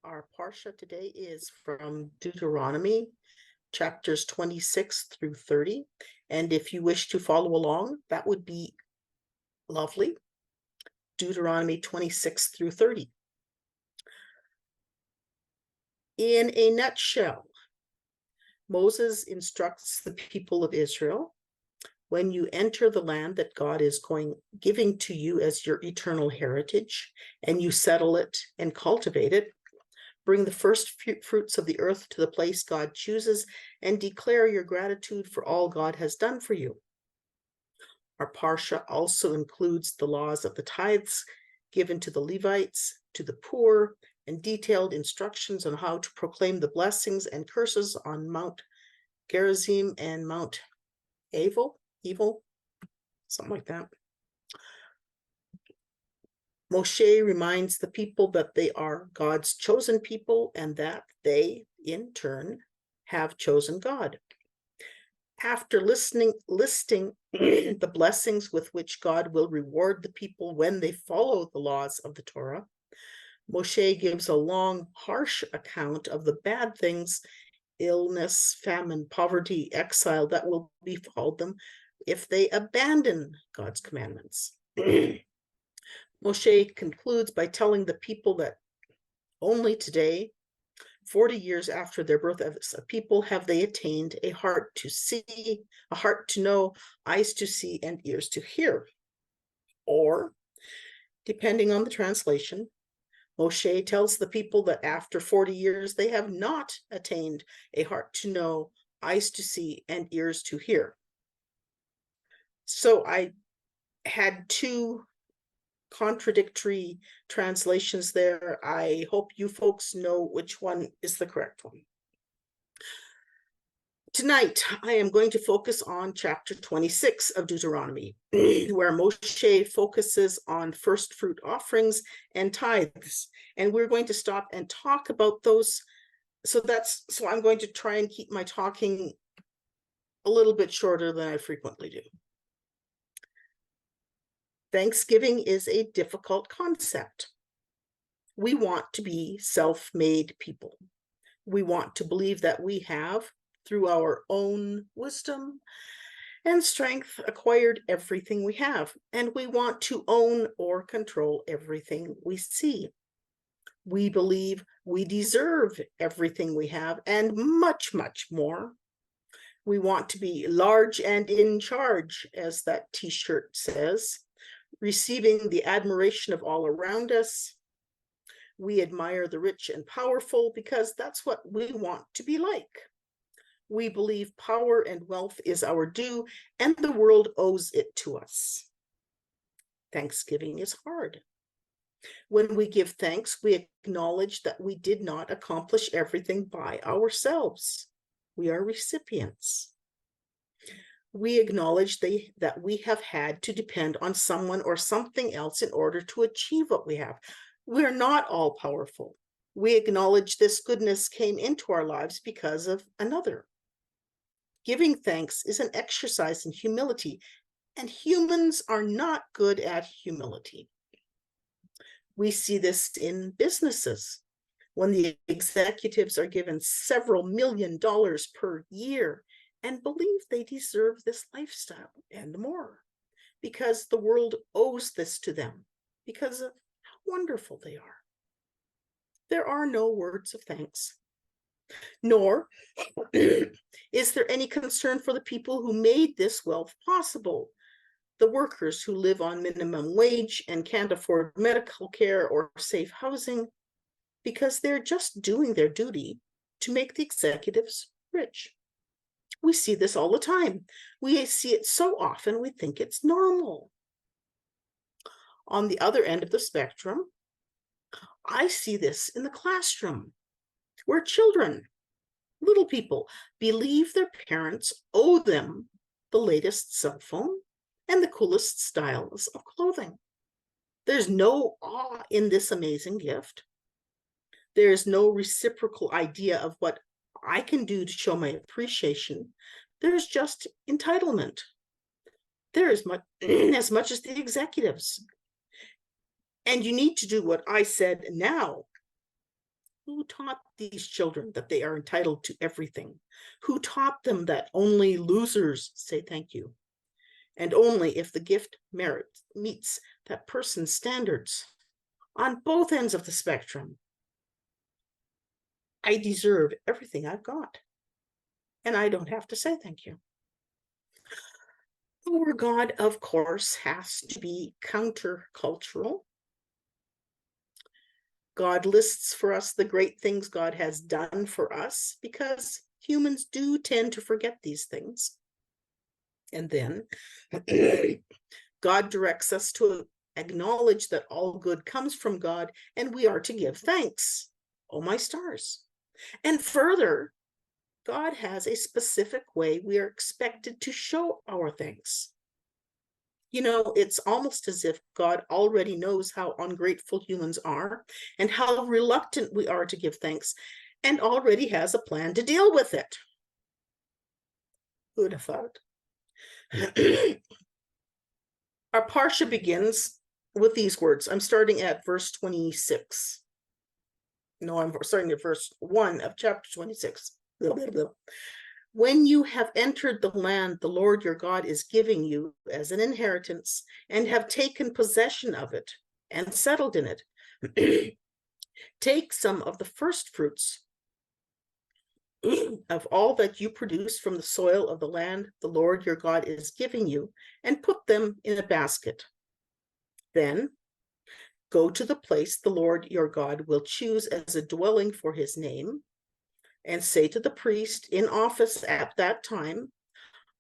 Our parsha today is from Deuteronomy, chapters 26 through 30. And if you wish to follow along, that would be lovely. Deuteronomy 26 through 30. In a nutshell, Moses instructs the people of Israel, when you enter the land that God is giving to you as your eternal heritage, and you settle it and cultivate it, bring the first fruits of the earth to the place God chooses, and declare your gratitude for all God has done for you. Our parsha also includes the laws of the tithes given to the Levites, to the poor, and detailed instructions on how to proclaim the blessings and curses on Mount Gerizim and Mount Evil, something like that. Moshe reminds the people that they are God's chosen people and that they, in turn, have chosen God. After listing the blessings with which God will reward the people when they follow the laws of the Torah, Moshe gives a long, harsh account of the bad things, illness, famine, poverty, exile, that will befall them if they abandon God's commandments. Moshe concludes by telling the people that only today, 40 years after their birth as a people, have they attained a heart to see, a heart to know, eyes to see, and ears to hear. Or, depending on the translation, Moshe tells the people that after 40 years, they have not attained a heart to know, eyes to see, and ears to hear. So I had two contradictory translations there. I hope you folks know which one is the correct one. Tonight, I am going to focus on chapter 26 of Deuteronomy, where Moshe focuses on first fruit offerings and tithes. And we're going to stop and talk about those. So I'm going to try and keep my talking a little bit shorter than I frequently do. Thanksgiving is a difficult concept. We want to be self-made people. We want to believe that we have, through our own wisdom and strength, acquired everything we have, and we want to own or control everything we see. We believe we deserve everything we have and much, much more. We want to be large and in charge, as that t-shirt says, receiving the admiration of all around us. We admire the rich and powerful because that's what we want to be like. We believe power and wealth is our due and the world owes it to us. Thanksgiving is hard. When we give thanks, we acknowledge that we did not accomplish everything by ourselves. We are recipients. We acknowledge that we have had to depend on someone or something else in order to achieve what we have. We're not all powerful. We acknowledge this goodness came into our lives because of another. Giving thanks is an exercise in humility, and humans are not good at humility. We see this in businesses. When the executives are given several $1 million per year and believe they deserve this lifestyle and more, because the world owes this to them, because of how wonderful they are. There are no words of thanks, nor is there any concern for the people who made this wealth possible, the workers who live on minimum wage and can't afford medical care or safe housing, because they're just doing their duty to make the executives rich. We see this all the time. We see it so often we think it's normal. On the other end of the spectrum, I see this in the classroom, where children, little people, believe their parents owe them the latest cell phone and the coolest styles of clothing. There's no awe in this amazing gift. There's no reciprocal idea of what I can do to show my appreciation. There's just entitlement. There is as much as the executives. And you need to do what I said now. Who taught these children that they are entitled to everything? Who taught them that only losers say thank you? And only if the gift meets that person's standards on both ends of the spectrum. I deserve everything I've got. And I don't have to say thank you. Our God, of course, has to be countercultural. God lists for us the great things God has done for us because humans do tend to forget these things. And then God directs us to acknowledge that all good comes from God and we are to give thanks. Oh, my stars. And further, God has a specific way we are expected to show our thanks. You know, it's almost as if God already knows how ungrateful humans are and how reluctant we are to give thanks, and already has a plan to deal with it. Who'd have thought? Our parsha begins with these words. I'm starting at verse 26. No, I'm starting at verse 1 of chapter 26. Blah, blah, blah. When you have entered the land the Lord your God is giving you as an inheritance, and have taken possession of it and settled in it, take some of the first fruits of all that you produce from the soil of the land the Lord your God is giving you, and put them in a basket. Then go to the place the Lord your God will choose as a dwelling for his name, and say to the priest in office at that time,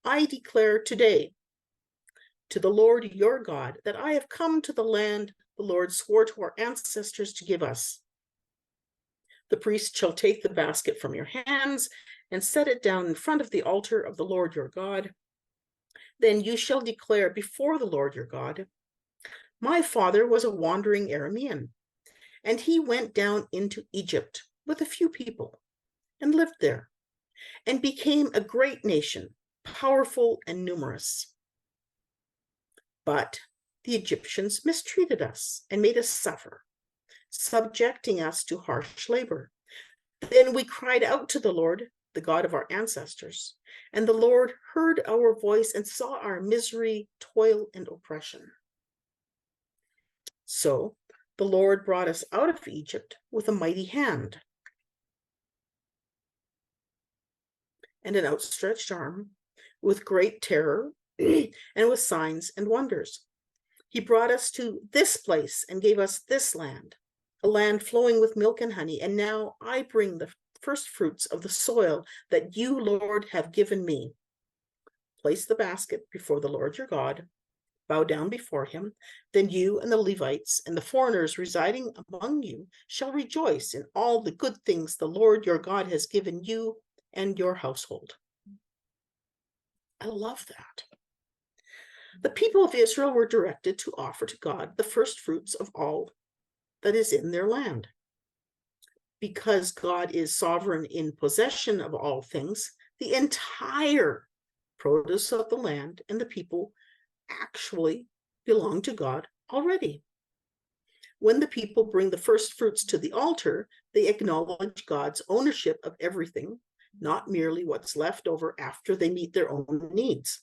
I declare today to the Lord your God that I have come to the land the Lord swore to our ancestors to give us. The priest shall take the basket from your hands and set it down in front of the altar of the Lord your God. Then you shall declare before the Lord your God, my father was a wandering Aramean, and he went down into Egypt with a few people and lived there, and became a great nation, powerful and numerous. But the Egyptians mistreated us and made us suffer, subjecting us to harsh labor. Then we cried out to the Lord, the God of our ancestors, and the Lord heard our voice and saw our misery, toil, and oppression. So the Lord brought us out of Egypt with a mighty hand and an outstretched arm, with great terror and with signs and wonders. He brought us to this place and gave us this land, a land flowing with milk and honey. And now I bring the first fruits of the soil that you, Lord, have given me. Place the basket before the Lord your God, bow down before him. Then you and the Levites and the foreigners residing among you shall rejoice in all the good things the Lord your God has given you and your household. I love that. The people of Israel were directed to offer to God the first fruits of all that is in their land. Because God is sovereign in possession of all things, the entire produce of the land and the people actually belong to God already. When the people bring the first fruits to the altar, they acknowledge God's ownership of everything, not merely what's left over after they meet their own needs.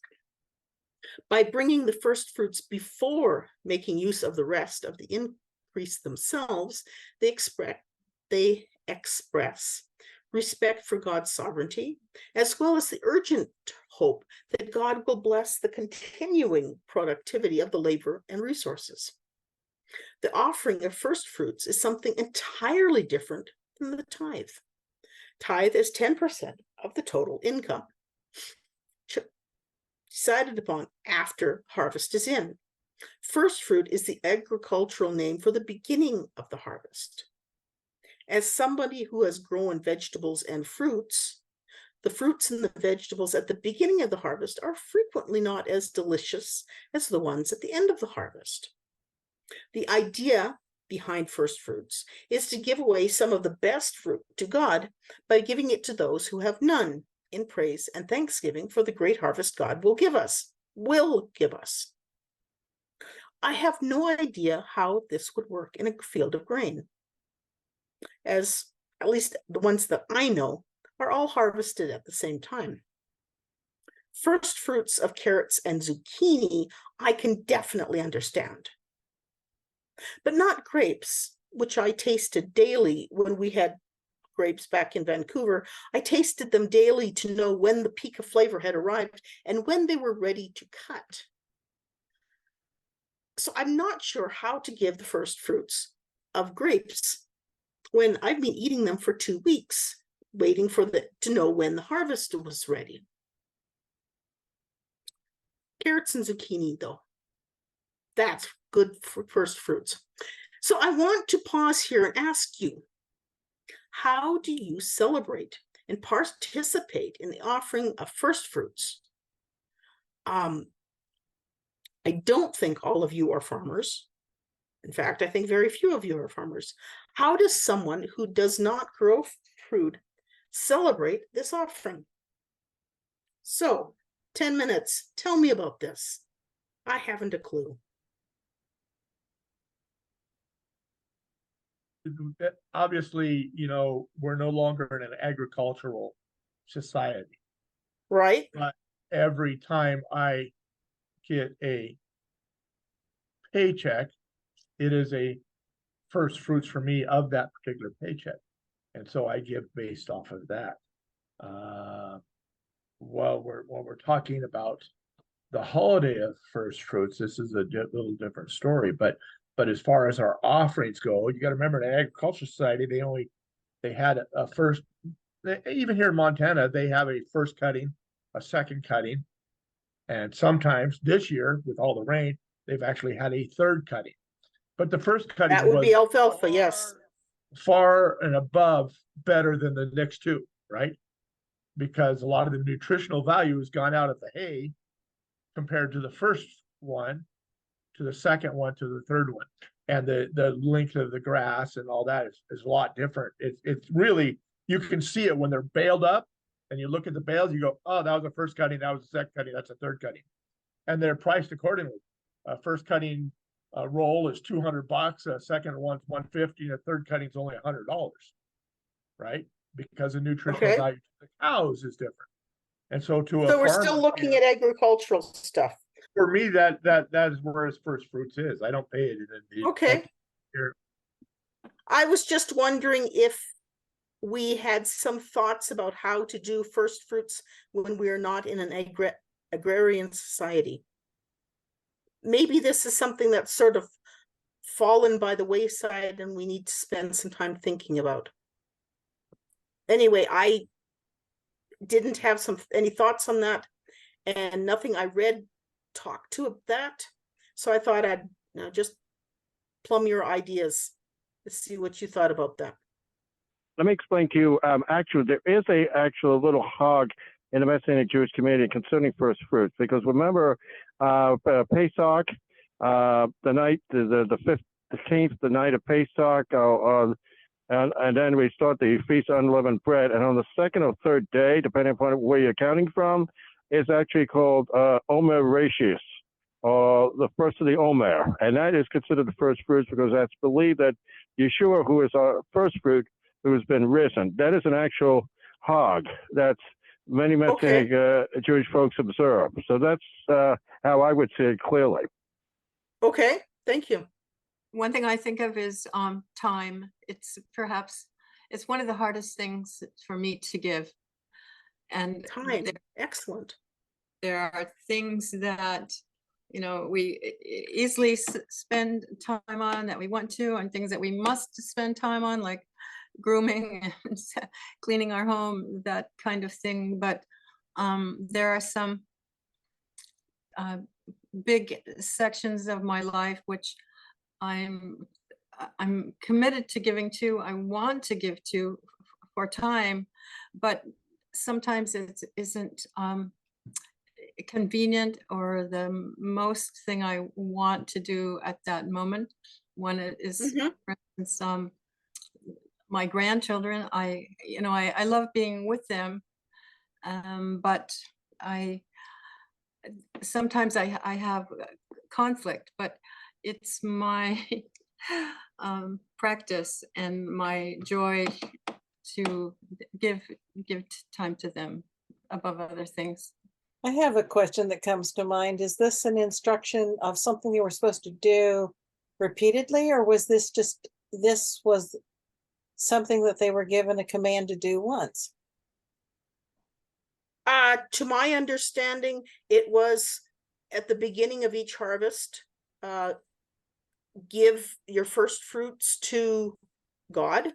By bringing the first fruits before making use of the rest of the increase themselves, they express respect for God's sovereignty, as well as the urgent hope that God will bless the continuing productivity of the labor and resources. The offering of first fruits is something entirely different than the tithe. Tithe is 10% of the total income, decided upon after harvest is in. First fruit is the agricultural name for the beginning of the harvest. As somebody who has grown vegetables and fruits, the fruits and the vegetables at the beginning of the harvest are frequently not as delicious as the ones at the end of the harvest. The idea behind first fruits is to give away some of the best fruit to God by giving it to those who have none, in praise and thanksgiving for the great harvest God will give us. I have no idea how this would work in a field of grain. As at least the ones that I know, are all harvested at the same time. First fruits of carrots and zucchini, I can definitely understand. But not grapes, which I tasted daily when we had grapes back in Vancouver. I tasted them daily to know when the peak of flavor had arrived and when they were ready to cut. So I'm not sure how to give the first fruits of grapes when I've been eating them for 2 weeks, waiting for to know when the harvest was ready. Carrots and zucchini, though, that's good for first fruits. So I want to pause here and ask you, how do you celebrate and participate in the offering of first fruits? I don't think all of you are farmers. In fact, I think very few of you are farmers. How does someone who does not grow fruit celebrate this offering? So, 10 minutes, tell me about this. I haven't a clue. Obviously, we're no longer in an agricultural society. Right? But every time I get a paycheck, it is a first fruits for me of that particular paycheck. And so I give based off of that. While we're talking about the holiday of first fruits, this is a little different story. But as far as our offerings go, you got to remember, in the agricultural society, they had a first. Even here in Montana, they have a first cutting, a second cutting, and sometimes this year with all the rain, they've actually had a third cutting. But the first cutting That would was be alfalfa, yes. far and above better than the next two, right? Because a lot of the nutritional value has gone out of the hay compared to the first one, to the second one, to the third one. And the length of the grass and all that is a lot different. It's really, you can see it when they're baled up and you look at the bales, you go, oh, that was the first cutting, that was the second cutting, that's the third cutting. And they're priced accordingly. First cutting roll is $200, a second one's $150, and a third cutting is only $100, right? Because the nutritional value to the cows is different. And so to a So we're farmer, still looking at agricultural stuff. for me, that is where his first fruits is. I don't pay it in the Okay. I was just wondering if we had some thoughts about how to do first fruits when we're not in an agrarian society. Maybe this is something that's sort of fallen by the wayside and we need to spend some time thinking about. Anyway, I didn't have any thoughts on that, and nothing I read talked to that. So I thought I'd just plumb your ideas to see what you thought about that. Let me explain to you. Actually, there is a little hog in the Messianic Jewish community concerning first fruits, because remember, Pesach, the night, the 15th, the night of Pesach, and then we start the Feast of Unleavened Bread, and on the second or third day, depending upon where you're counting from, is actually called Omer Rashis, or the first of the Omer, and that is considered the first fruits because that's believed that Yeshua, who is our first fruit, who has been risen, that is an actual hog. That's many Messianic Jewish folks observe. So that's how I would see it clearly. Okay, thank you. One thing I think of is time. It's one of the hardest things for me to give. And time, excellent. There are things that, we easily spend time on that we want to, and things that we must spend time on, like grooming and cleaning our home, that kind of thing. But there are some big sections of my life which I'm committed to giving to. I want to give to for time, but sometimes it isn't convenient or the most thing I want to do at that moment. When it is, for instance, my grandchildren, I love being with them, but sometimes I have conflict, but it's my practice and my joy to give time to them above other things. I have a question that comes to mind. Is this an instruction of something you were supposed to do repeatedly, or was this was something that they were given a command to do once? To my understanding, it was at the beginning of each harvest, give your first fruits to God.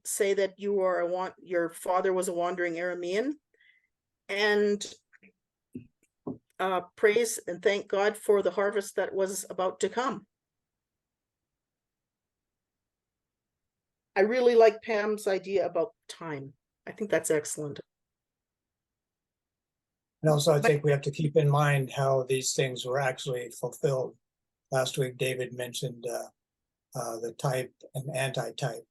Say that your father was a wandering Aramean, and praise and thank God for the harvest that was about to come. I really like Pam's idea about time. I think that's excellent. And also, I think we have to keep in mind how these things were actually fulfilled. Last week, David mentioned the type and anti-type,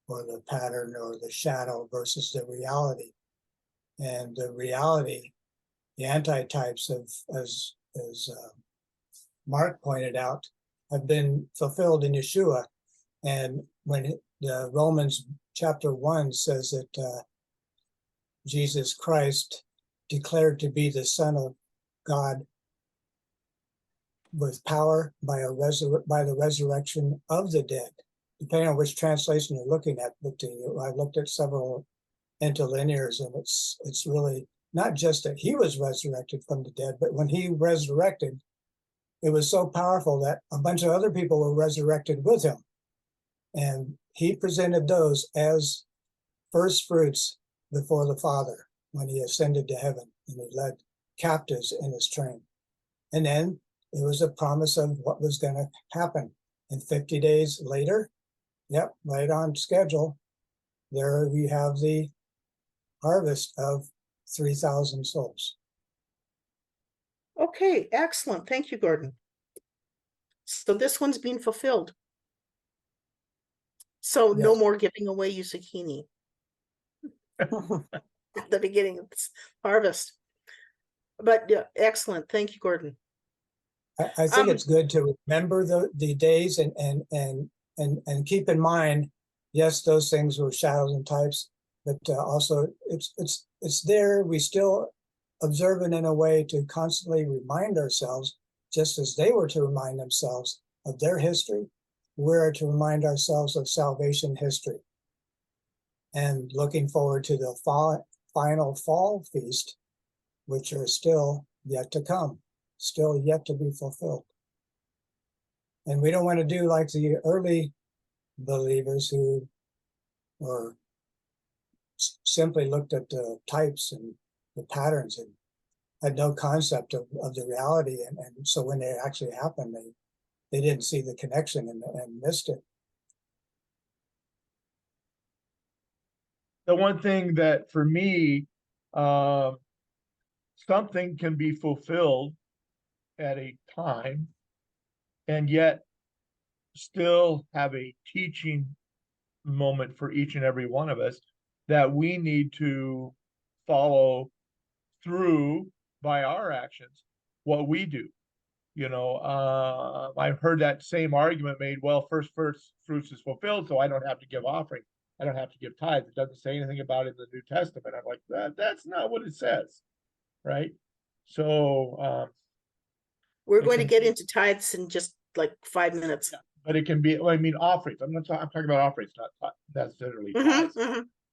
or the pattern or the shadow versus the reality. And the reality, the anti-types as Mark pointed out, have been fulfilled in Yeshua. And when the Romans chapter 1 says that Jesus Christ declared to be the Son of God with power by the resurrection of the dead, depending on which translation you're looking at. But I've looked at several interlinears, and it's really not just that he was resurrected from the dead, but when he resurrected, it was so powerful that a bunch of other people were resurrected with him. And he presented those as first fruits before the Father when he ascended to heaven, and he led captives in his train. And then it was a promise of what was going to happen. And 50 days later, yep, right on schedule, there we have the harvest of 3,000 souls. Okay, excellent. Thank you, Gordon. So this one's been fulfilled. So no Yes. more giving away your zucchini at the beginning of this harvest. But yeah, excellent. Thank you, Gordon. I think it's good to remember the days and keep in mind, yes, those things were shadows and types, but also it's there. We still observe it in a way to constantly remind ourselves, just as they were to remind themselves of their history, we're to remind ourselves of salvation history. And looking forward to the final fall feast, which are still yet to come, still yet to be fulfilled. And we don't want to do like the early believers who were simply looked at the types and the patterns and had no concept of the reality. And so when they actually happened, they didn't see the connection and missed it. The one thing that for me, something can be fulfilled at a time and yet still have a teaching moment for each and every one of us that we need to follow through by our actions, what we do. You know, I've heard that same argument made, well, first fruits is fulfilled, so I don't have to give offering. I don't have to give tithes. It doesn't say anything about it in the New Testament. I'm like, that's not what it says, right? So We're going to get into tithes in just like 5 minutes. yeah, but it can be, well, I mean, offerings. I'm talking about offerings, not necessarily tithes.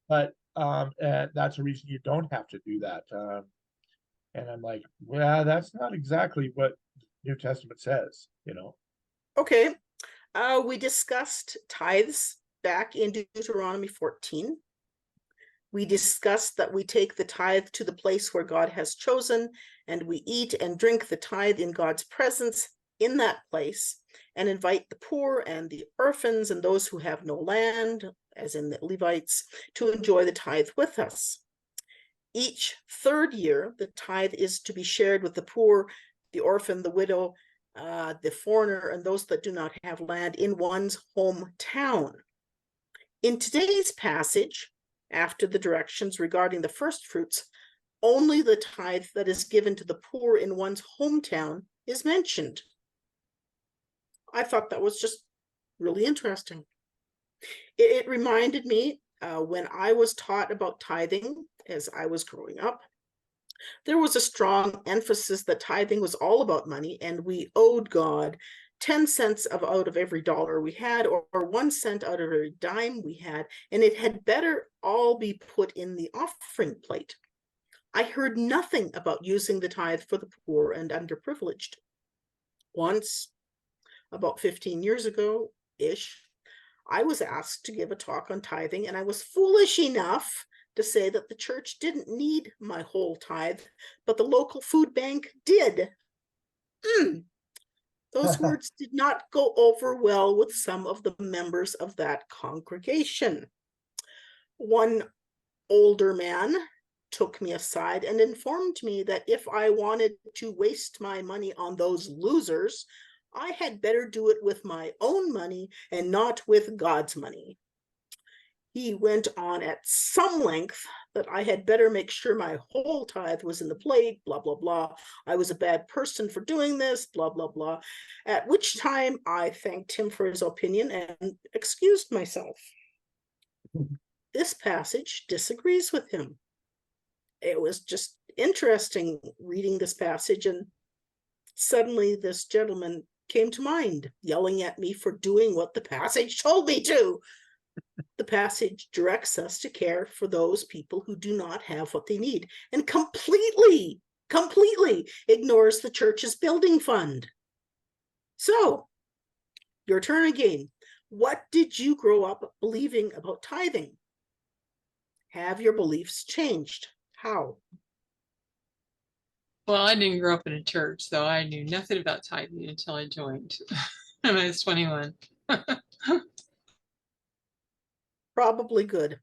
But and that's the reason you don't have to do that. And I'm like, well, that's not exactly what New Testament says, you know. Okay. We discussed tithes back in Deuteronomy 14. We discussed that we take the tithe to the place where God has chosen, and we eat and drink the tithe in God's presence in that place, and invite the poor and the orphans and those who have no land, as in the Levites, to enjoy the tithe with us. Each third year, the tithe is to be shared with the poor, the orphan, the widow, the foreigner, and those that do not have land in one's hometown. In today's passage, after the directions regarding the first fruits, only the tithe that is given to the poor in one's hometown is mentioned. I thought that was just really interesting. It reminded me When I was taught about tithing as I was growing up, there was a strong emphasis that tithing was all about money, and we owed God 10 cents out of every dollar we had, or 1 cent out of every dime we had, and it had better all be put in the offering plate. I heard nothing about using the tithe for the poor and underprivileged. Once, about 15 years ago-ish, I was asked to give a talk on tithing, and I was foolish enough to say that the church didn't need my whole tithe, but the local food bank did. Those words did not go over well with some of the members of that congregation. One older man took me aside and informed me that if I wanted to waste my money on those losers, I had better do it with my own money and not with God's money. He went on at some length that I had better make sure my whole tithe was in the plate, blah, blah, blah. I was a bad person for doing this, blah, blah, blah. At which time I thanked him for his opinion and excused myself. This passage disagrees with him. It was just interesting reading this passage, and suddenly this gentleman came to mind, yelling at me for doing what the passage told me to. The passage directs us to care for those people who do not have what they need, and completely ignores the church's building fund. So, your turn again. What did you grow up believing about tithing? Have your beliefs changed? How? Well, I didn't grow up in a church, so I knew nothing about tithing until I joined when I was 21. Probably good.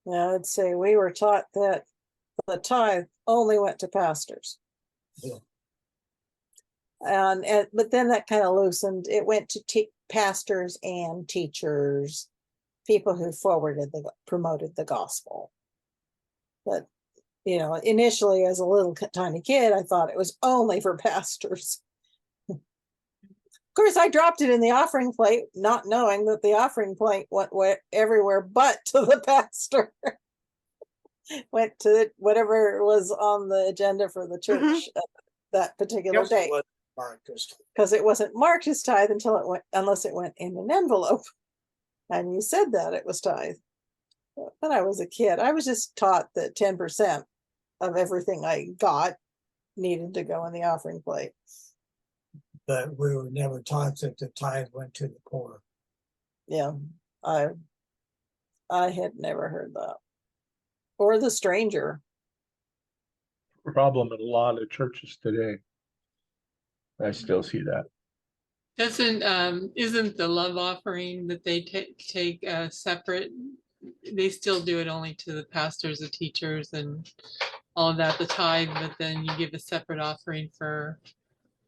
Yeah, I'd say we were taught that the tithe only went to pastors. Yeah. And but then that kind of loosened. It went to pastors and teachers, people who promoted the gospel. But initially, as a little tiny kid, I thought it was only for pastors. Of course, I dropped it in the offering plate, not knowing that the offering plate went everywhere but to the pastor. Went to whatever was on the agenda for the church that particular day. Because it wasn't marked as tithe unless it went in an envelope. And you said that it was tithe. When I was a kid, I was just taught that 10% of everything I got needed to go in the offering plate. But we were never taught that the tithe went to the poor. Yeah, I had never heard that. Or the stranger. Problem in a lot of churches today. I still see that. Isn't the love offering that they take separate? They still do it only to the pastors, the teachers, and all of that, the tithe, but then you give a separate offering for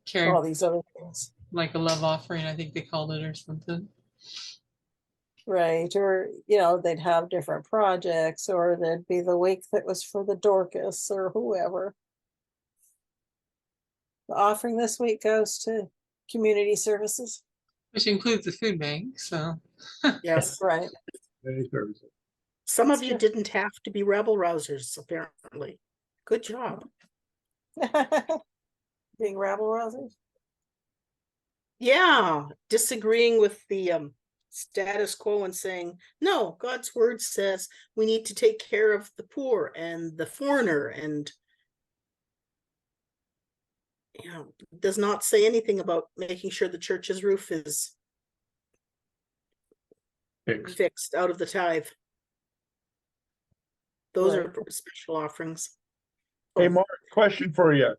caring, All these other things. like a love offering, I think they called it, or something. Right. Or, they'd have different projects, or there'd be the week that was for the Dorcas or whoever. The offering this week goes to community services. Which includes the food bank, so. Yes. Right. Many services. Some of you didn't have to be rebel rousers, apparently. Good job. Being rabble rousers. Yeah, disagreeing with the status quo and saying, no, God's word says we need to take care of the poor and the foreigner, and does not say anything about making sure the church's roof is fixed out of the tithe. Those are special offerings. Hey, Mark, question for you.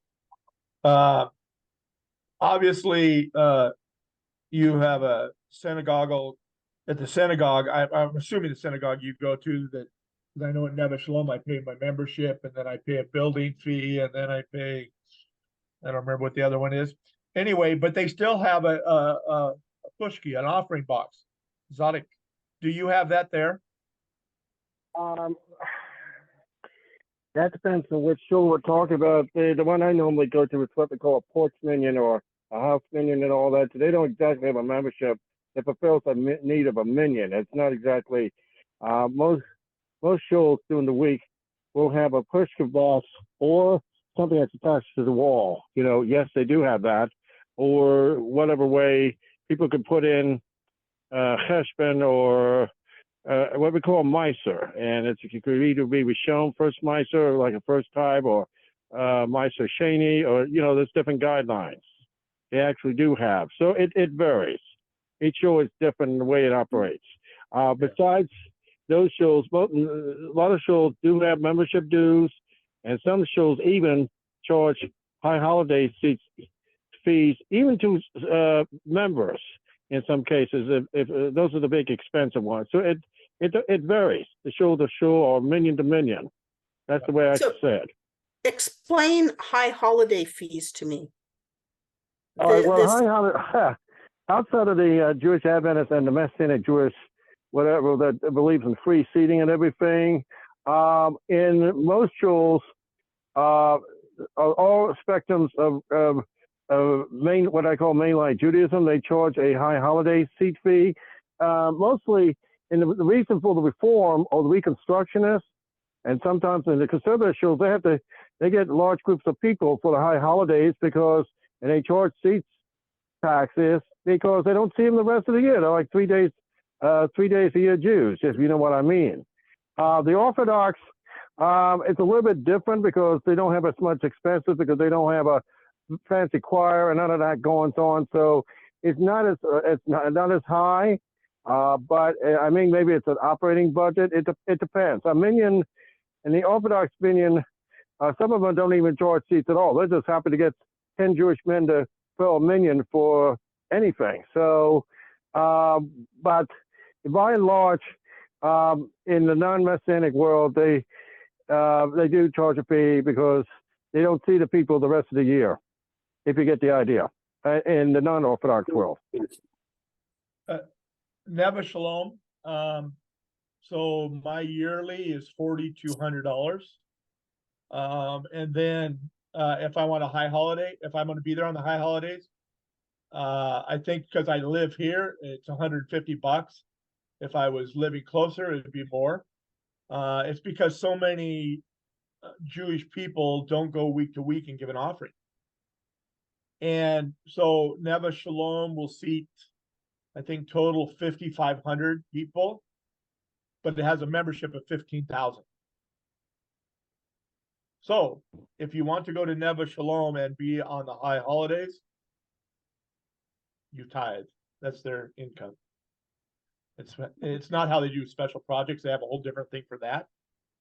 Obviously, you have a synagogue. At the synagogue, I'm assuming the synagogue you go to, that I know at Neve Shalom I pay my membership, and then I pay a building fee, and then I pay, I don't remember what the other one is. Anyway, but they still have a pushki, an offering box. Exotic. Do you have that there? That depends on which shul we're talking about. The one I normally go to is what they call a porch minion or a house minion and all that. So they don't exactly have a membership. it fulfills a need of a minyan. It's not exactly, most shuls during the week will have a push kibboth or something that's attached to the wall. You know, yes, they do have that, or whatever way people can put in cheshbon or what we call miser, and it could either be Rishon, first miser, like a first time, or miser sheni, or there's different guidelines they actually do have. So it varies. Each show is different in the way it operates. Besides those shows, a lot of shows do have membership dues, and some shows even charge high holiday seats fees, even to members in some cases. If those are the big expensive ones, so it varies. The show to show, or minion to minion. That's the way I So- said. Explain high holiday fees to me. All right. Well, This- high holiday outside of the Jewish Adventists and the Messianic Jewish whatever that believes in free seating and everything, in most shuls, all spectrums of what I call mainline Judaism, they charge a high holiday seat fee. Mostly, in the reason for the reform or the reconstructionists, and sometimes in the conservative shuls, they get large groups of people for the high holidays and they charge seats taxes because they don't see them the rest of the year. They're like 3 days a year Jews, if you know what I mean. The Orthodox, it's a little bit different because they don't have as much expenses, because they don't have a fancy choir and none of that going on. So it's not as high. But I mean, maybe it's an operating budget. It depends. A minyan, in the Orthodox minyan, some of them don't even charge seats at all. They're just happy to get 10 Jewish men to fill a minyan for anything. So, but by and large, in the non-Messianic world, they do charge a fee because they don't see the people the rest of the year, if you get the idea, in the non-Orthodox world. Neva Shalom. So my yearly is $4,200. And then if I want a high holiday, if I'm going to be there on the high holidays, I think because I live here, it's $150. If I was living closer, it'd be more. It's because so many Jewish people don't go week to week and give an offering. And so Neva Shalom will seat, I think, total 5,500 people, but it has a membership of 15,000. So if you want to go to Neva Shalom and be on the high holidays, you tithe. That's their income. It's not how they do special projects. They have a whole different thing for that.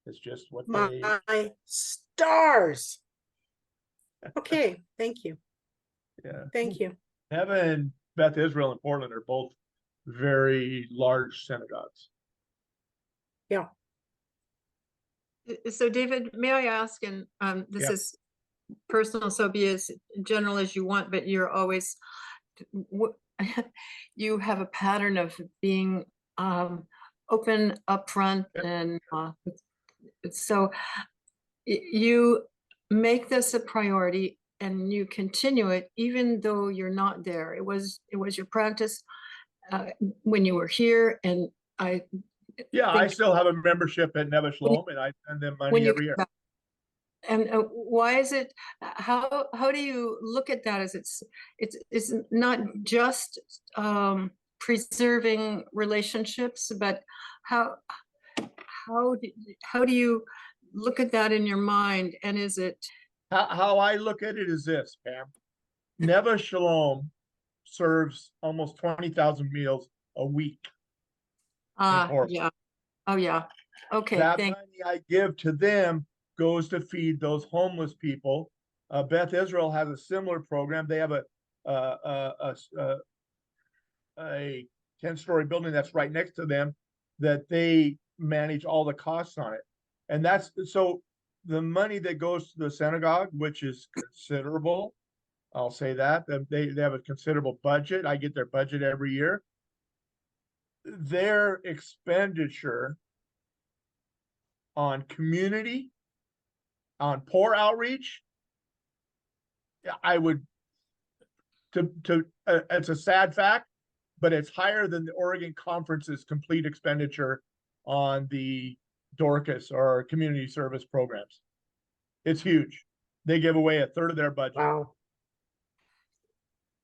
It's just what they. My stars. Okay, thank you. Yeah. Thank you. Neva and Beth Israel and Portland are both very large synagogues. So David, may I ask, and this Yeah. is personal, so be as general as you want, but you're always, you have a pattern of being open, upfront, and so you make this a priority and you continue it even though you're not there. It was your practice when you were here, and I still have a membership at Neva Shalom, and I send them money every year. And why is it? How do you look at that? As it's not just preserving relationships, but how do you look at that in your mind? And is it How I look at it is this, Pam. Neva Shalom serves almost 20,000 meals a week. yeah, oh yeah, okay, That money I give to them goes to feed those homeless people. Beth Israel has a similar program. They have a 10-story building that's right next to them that they manage all the costs on it. And that's so the money that goes to the synagogue, which is considerable, I'll say that. They have a considerable budget. I get their budget every year. Their expenditure on community, on poor outreach, I would, it's a sad fact, but it's higher than the Oregon Conference's complete expenditure on the Dorcas or community service programs. It's huge. They give away a third of their budget. Wow.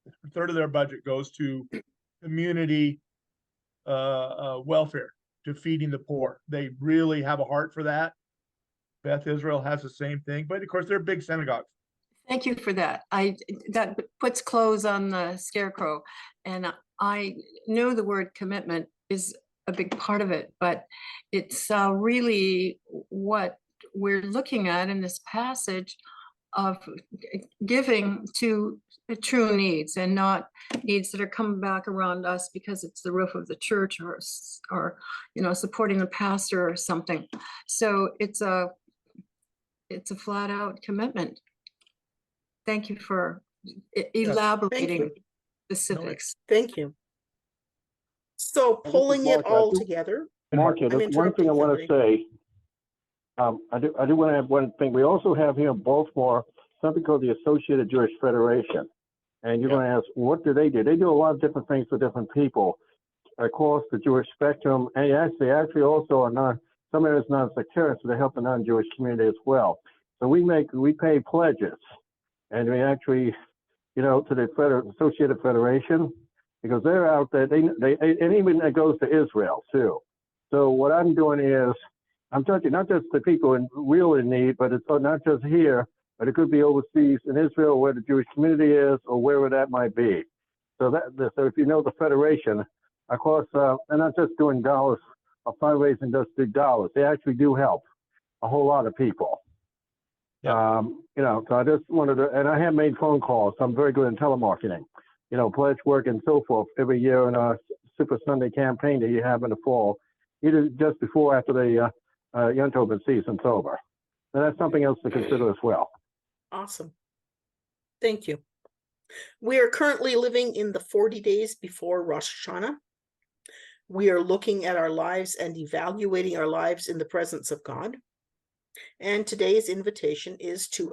A third of their budget goes to community welfare, to feeding the poor. They really have a heart for that. Beth Israel has the same thing, but of course they're big synagogues. Thank you for that. That puts clothes on the scarecrow. And I know the word commitment is a big part of it, but it's really what we're looking at in this passage of giving to the true needs and not needs that are coming back around us because it's the roof of the church or supporting the pastor or something. So it's a flat out commitment. Thank you for elaborating specifics. Thank you. So pulling it all together. Marcia, the one thing I want to say, I do want to have one thing. We also have here in Baltimore something called the Associated Jewish Federation. And you're going to ask, what do? They do a lot of different things for different people across the Jewish spectrum. And actually also are some areas non-sectarian, so they help the non-Jewish community as well. So we pay pledges, and we actually, to the Associated Federation, because they're out there. And even it goes to Israel too. So what I'm doing is I'm touching not just the people real in need, but it's not just here, but it could be overseas in Israel where the Jewish community is or wherever that might be. So so if you know the Federation, of course, they're not just doing dollars or fundraising just through dollars. They actually do help a whole lot of people. So I just wanted to, and I have made phone calls. So I'm very good in telemarketing, pledge work and so forth every year in our Super Sunday campaign that you have in the fall, either just before or after the Yom Tov season's over. And that's something else to consider as well. Awesome. Thank you. We are currently living in the 40 days before Rosh Hashanah. We are looking at our lives and evaluating our lives in the presence of God. And today's invitation is to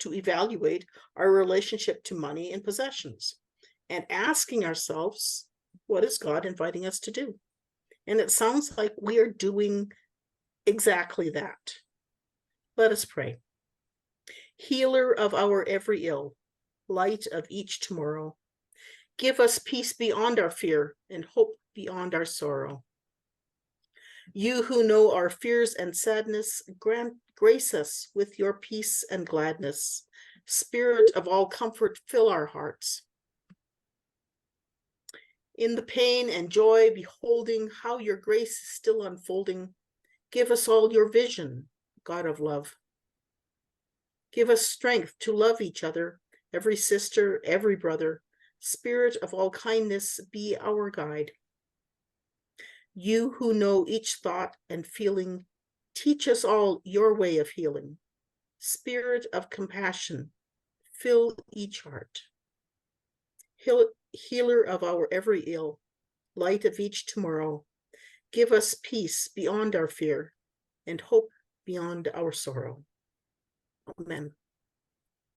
evaluate our relationship to money and possessions and asking ourselves, what is God inviting us to do? And it sounds like we are doing exactly that. Let us pray. Healer of our every ill, light of each tomorrow, give us peace beyond our fear and hope beyond our sorrow. You who know our fears and sadness, grace us with your peace and gladness. Spirit of all comfort, fill our hearts. In the pain and joy, beholding how your grace is still unfolding, give us all your vision, God of love. Give us strength to love each other, every sister, every brother. Spirit of all kindness, be our guide. You who know each thought and feeling, teach us all your way of healing. Spirit of compassion, fill each heart. Healer of our every ill, light of each tomorrow, give us peace beyond our fear and hope beyond our sorrow. Amen.